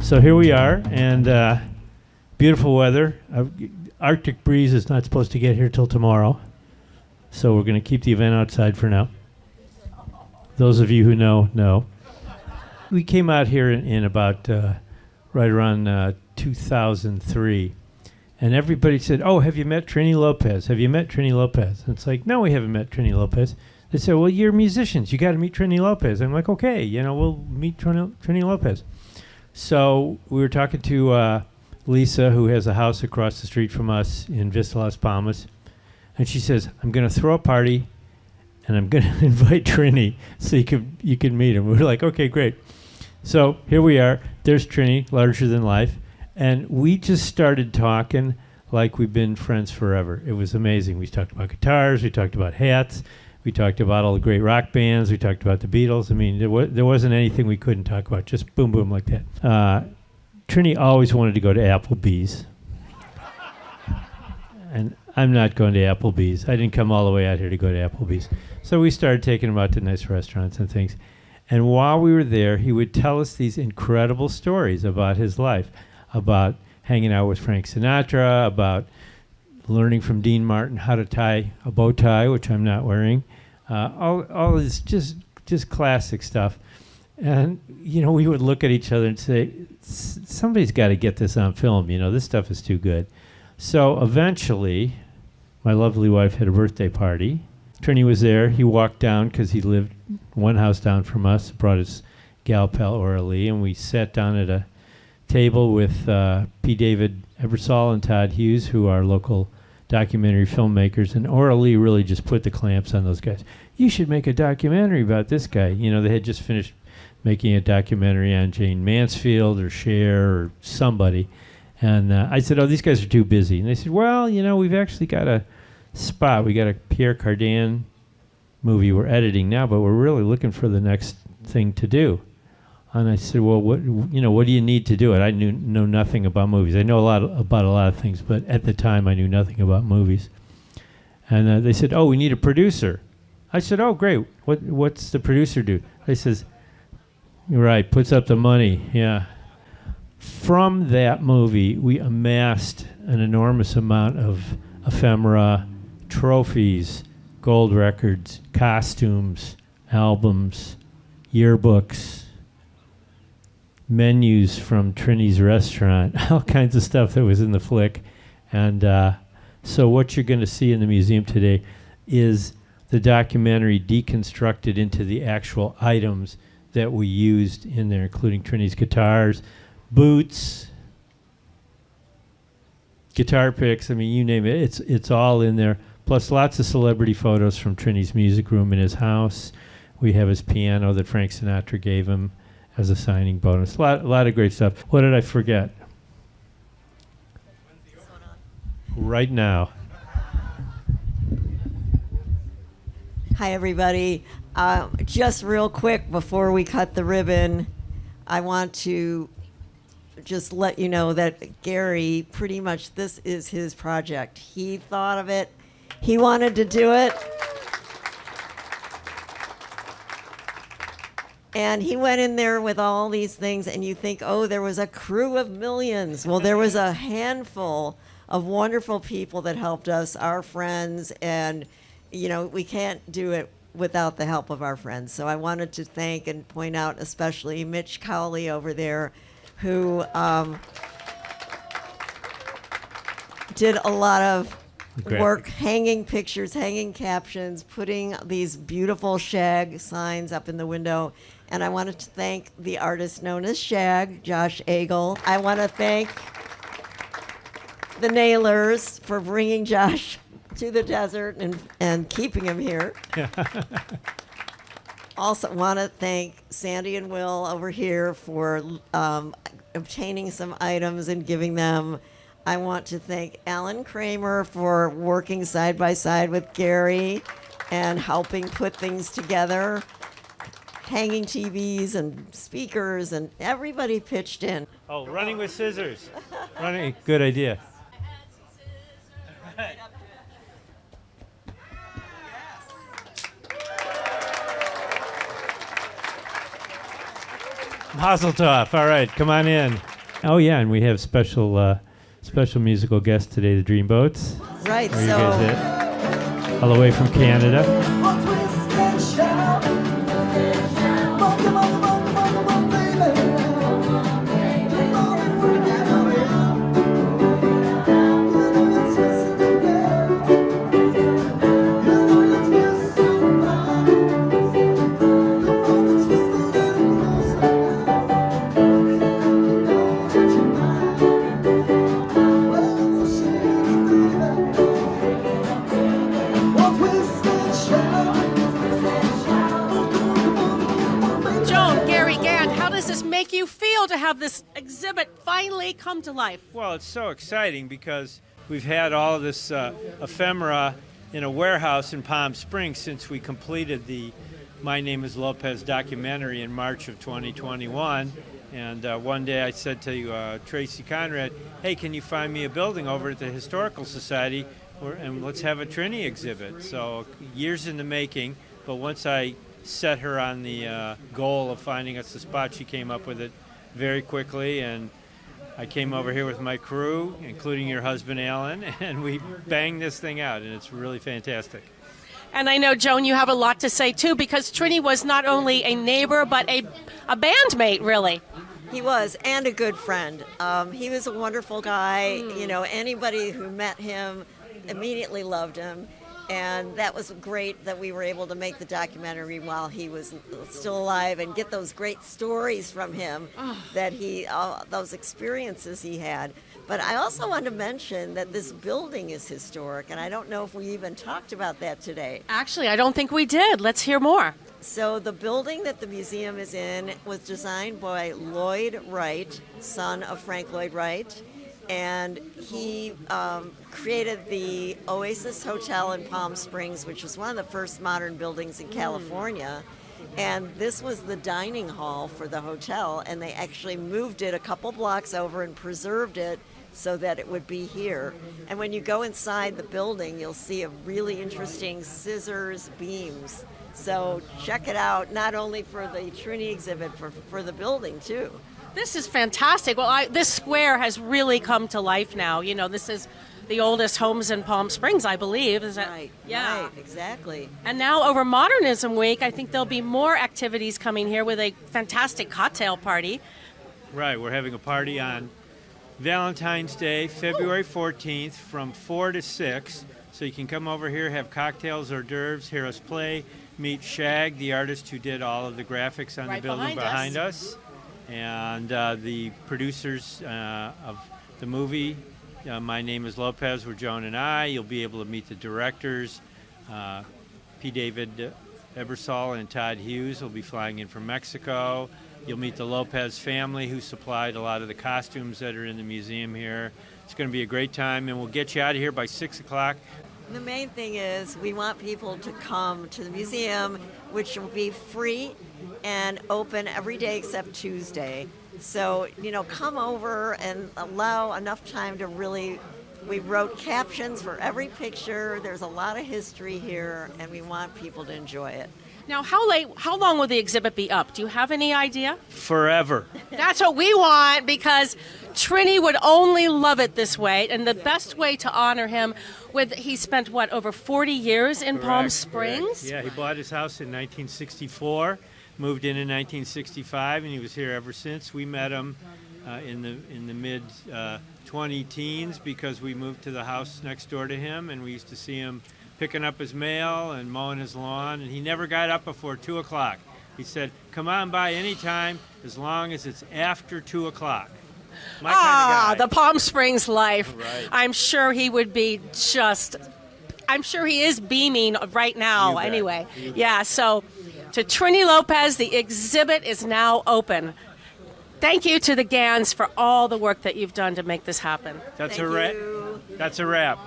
So here we are, and beautiful weather. Arctic breeze is not supposed to get here till tomorrow, so we're going to keep the event outside for now. Those of you who know. We came out here in about right around 2003, and everybody said, "Oh, have you met Trini Lopez? Have you met Trini Lopez?" And it's like, "No, we haven't met Trini Lopez." They said, "Well, you're musicians. You got to meet Trini Lopez." I'm like, "Okay, we'll meet Trini Lopez." So we were talking to Lisa, who has a house across the street from us in Vista Las Palmas, and she says, "I'm going to throw a party, and I'm going to invite Trini so you can meet him." We're like, "Okay, great." So here we are. There's Trini, larger than life, and we just started talking like we've been friends forever. It was amazing. We talked about guitars. We talked about hats. We talked about all the great rock bands. We talked about the Beatles. I mean, there wasn't anything we couldn't talk about. Just boom, boom like that. Trini always wanted to go to Applebee's. And I'm not going to Applebee's. I didn't come all the way out here to go to Applebee's. So we started taking him out to nice restaurants and things. And while we were there, he would tell us these incredible stories about his life, about hanging out with Frank Sinatra, about learning from Dean Martin how to tie a bow tie, which I'm not wearing. All this just classic stuff. And, we would look at each other and say, somebody's got to get this on film. This stuff is too good. So eventually, my lovely wife had a birthday party. Trini was there. He walked down because he lived one house down from us, brought his gal pal, Aura Lee, and we sat down at a table with P. David Ebersol and Todd Hughes, who are local documentary filmmakers, and Aura Lee really just put the clamps on those guys. You should make a documentary about this guy. They had just finished making a documentary on Jane Mansfield or Cher or somebody. And I said, "Oh, these guys are too busy." And they said, "Well, we've actually got a spot. We got a Pierre Cardin movie we're editing now, but we're really looking for the next thing to do." And I said, "Well, what do you need to do it?" I know nothing about movies. I know about a lot of things, but at the time I knew nothing about movies. And they said, "Oh, we need a producer." I said, "Oh, great. What's the producer do?" They says, "Right, puts up the money." Yeah. From that movie, we amassed an enormous amount of ephemera, trophies, gold records, costumes, albums, yearbooks, menus from Trini's restaurant, all kinds of stuff that was in the flick. And so what you're going to see in the museum today is the documentary deconstructed into the actual items that we used in there, including Trini's guitars, boots, guitar picks. I mean, you name it. It's all in there. Plus lots of celebrity photos from Trini's music room in his house. We have his piano that Frank Sinatra gave him as a signing bonus. A lot of great stuff. What did I forget? Right now. Hi, everybody. Just real quick before we cut the ribbon, I want to just let you know that Gary, pretty much this is his project. He thought of it. He wanted to do it. And he went in there with all these things, and you think, oh, there was a crew of millions. Well, there was a handful of wonderful people that helped us, our friends, and, we can't do it without the help of our friends. So I wanted to thank and point out especially Mitch Cowley over there, who did a lot of work hanging pictures, hanging captions, putting these beautiful Shag signs up in the window. And I wanted to thank the artist known as Shag, Josh Agel. I want to thank the Nailers for bringing Josh to the desert and keeping him here. Also want to thank Sandy and Will over here for obtaining some items and giving them. I want to thank Alan Kramer for working side by side with Gary and helping put things together. Hanging TVs and speakers, and everybody pitched in. Oh, running with scissors. Running, good idea. Right. Mazel tov. All right, come on in. Oh yeah, and we have special musical guest today, the Dreamboats. Right. Where you So guys at? All the way from Canada. Joan, Gary Gand, how does this make you feel to have this exhibit finally come to life? Well, it's so exciting because we've had all of this ephemera in a warehouse in Palm Springs since we completed the My Name is Lopez documentary in March of 2021. And one day I said to Tracy Conrad, hey, can you find me a building over at the Historical Society and let's have a Trini exhibit. So years in the making, but once I set her on the goal of finding us the spot, she came up with it very quickly, and I came over here with my crew, including your husband, Alan, and we banged this thing out, and it's really fantastic. And I know, Joan, you have a lot to say, too, because Trini was not only a neighbor, but a bandmate, really. he was, and a good friend. He was a wonderful guy. You know, anybody who met him immediately loved him. And that was great that we were able to make the documentary while he was still alive and get those great stories from him that those experiences he had. But I also want to mention that this building is historic, and I don't know if we even talked about that today. Actually, I don't think we did. Let's hear more. So the building that the museum is in was designed by Lloyd Wright, son of Frank Lloyd Wright. And he created the Oasis Hotel in Palm Springs, which was one of the first modern buildings in California. And this was the dining hall for the hotel, and they actually moved it a couple blocks over and preserved it so that it would be here. And when you go inside the building, you'll see a really interesting scissors beams. So check it out, not only for the Trini exhibit, for the building too. This is fantastic. Well, this square has really come to life now. You know, this is the oldest homes in Palm Springs, I believe. Is that right? Yeah, right, exactly. And now over Modernism Week, I think there'll be more activities coming here with a fantastic cocktail party. Right, we're having a party on Valentine's Day, February 14th, from 4 to 6. So you can come over here, have cocktails, hors d'oeuvres, hear us play, meet Shag, the artist who did all of the graphics on Right the building behind us. And the producers of the movie, My Name is Lopez, were Joan and I. You'll be able to meet the directors. P. David Ebersol and Todd Hughes will be flying in from Mexico. You'll meet the Lopez family, who supplied a lot of the costumes that are in the museum here. It's going to be a great time, and we'll get you out of here by 6 o'clock. The main thing is we want people to come to the museum, which will be free and open every day except Tuesday. So, come over and allow enough time to really, we wrote captions for every picture. There's a lot of history here, and we want people to enjoy it. Now, how long will the exhibit be up? Do you have any idea? Forever. That's what we want, because Trini would only love it this way, and the best way to honor him he spent, over 40 years in Palm Springs? Correct. Yeah, he bought his house in 1964, moved in 1965, and he was here ever since. We met him in the mid 20 teens because we moved to the house next door to him, and we used to see him picking up his mail and mowing his lawn, and he never got up before 2 o'clock. He said, come on by anytime as long as it's after 2 o'clock. My kind of guy. The Palm Springs life. Right. I'm sure he would be I'm sure he is beaming right now You bet. anyway. You bet. Yeah, so to Trini Lopez, the exhibit is now open. Thank you to the Gands for all the work that you've done to make this happen. That's Thank a wrap. you. That's a wrap.